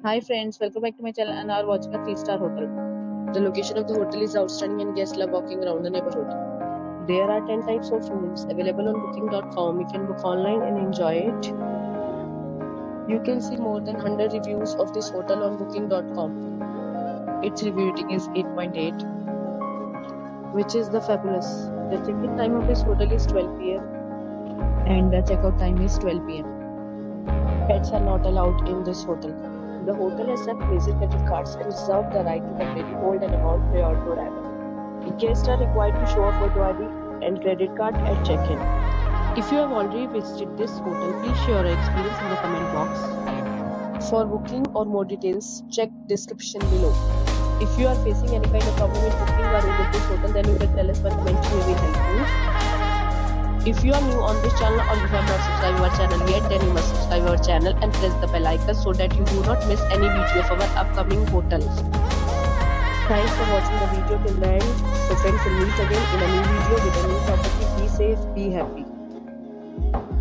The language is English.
Hi friends, welcome back to my channel and are watching a 3-star hotel. The location of the hotel is outstanding and guests love walking around the neighborhood. There are 10 types of rooms available on booking.com. You can book online and enjoy it. You can see more than 100 reviews of this hotel on booking.com. Its review rating is 8.8, which is the fabulous. The check-in time of this hotel is 12 p.m. and the checkout time is 12 p.m. Pets are not allowed in this hotel. The hotel accepts major credit cards and reserves the right to temporarily hold an amount prior to arrival. Guests are required to show a photo ID and credit card at check-in. If you have already visited this hotel, please share your experience in the comment box. For booking or more details, check description below. If you are facing any kind of problem in booking a room in this hotel, then you can tell us by comment. We will help you. If you are new on this channel or you have not subscribed our channel yet, then you must subscribe our channel and press the bell icon so that you do not miss any video of our upcoming hotels. Thanks for watching the video till the end. So friends, we'll meet again in a new video with a new property. Be safe, be happy.